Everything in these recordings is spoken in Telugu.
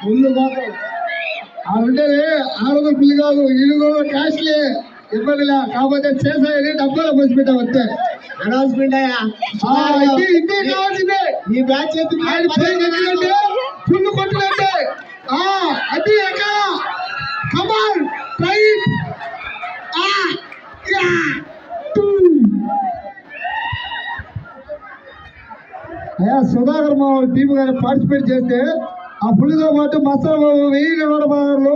ముందు మాత్రం ఉంటే ఆరోగ్య పిల్లి కాదు ఇల్లు కూడా క్యాష్లే ఇబ్బందిలే కాకపోతే చేసాయని డబ్బులు పోసి పెట్టాం అంతే అనౌన్స్మెంట్ అయ్యా ఇంతే కావాల్సిందే ఈ బ్యాచ్ ఫుల్ కొట్టుకుంటే అది ఎక్కడ కమాన్ రైట్ అయ్యా సుధాకర్ మా టీం గారు పార్టిసిపేట్ చేస్తే ఆ పులితో పాటు మసాలా బాబు 1000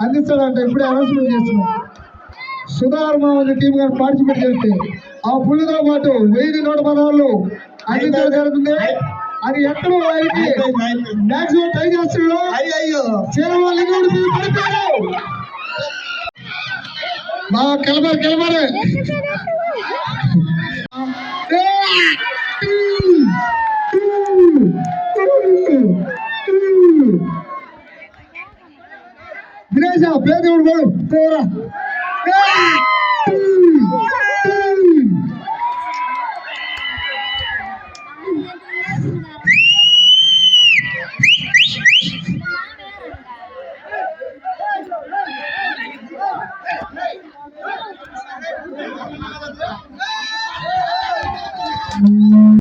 అందిస్తాడంట. ఇప్పుడే అనౌన్స్మెంట్ చేస్తున్నాం. సుధాకర్ మా టీం గారు పార్టిసిపేట్ చేస్తే ఆ పులితో పాటు 1000 అందించడం జరుగుతుంది. అది ఎక్కడ వారికి మ్యాక్సిమం ట్రై చేస్తున్నాడు. చీరవాళ్ళు పడిపోయారు. బాగా కెలబరు దినేశ పేదవుడు బాడు పోరా